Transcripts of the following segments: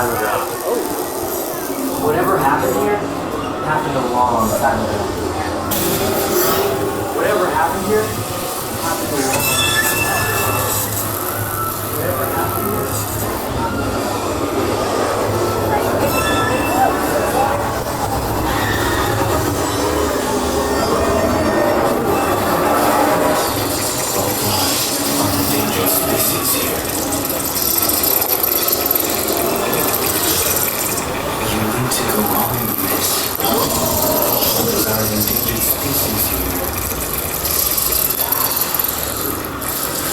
time ago. Whatever happened here happened a long time ago. Whatever happened here happened a long time ago. Whatever happened here. Dangerous species here. You need to go on with this. Those are endangered species here.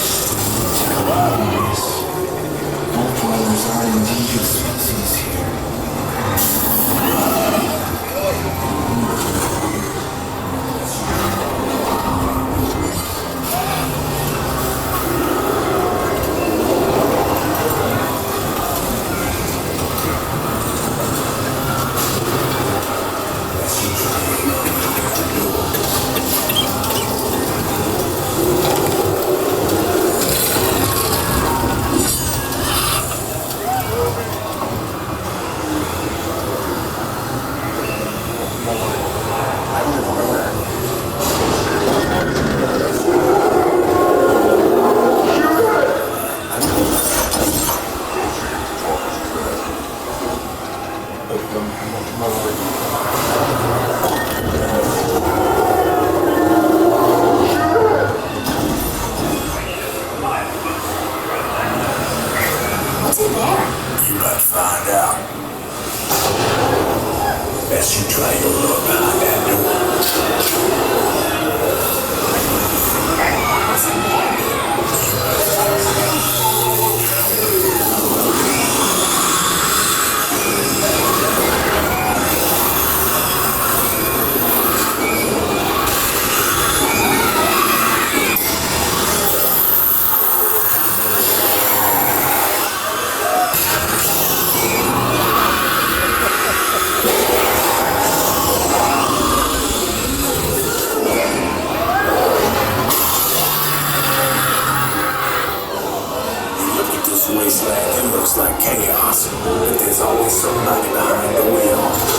You need to go on with this. All dwellers are endangered species here. What's in there? You might find out. As you try to look behind that door. What's in there? Wasteland, it looks like chaos, but there's always somebody behind the wheel.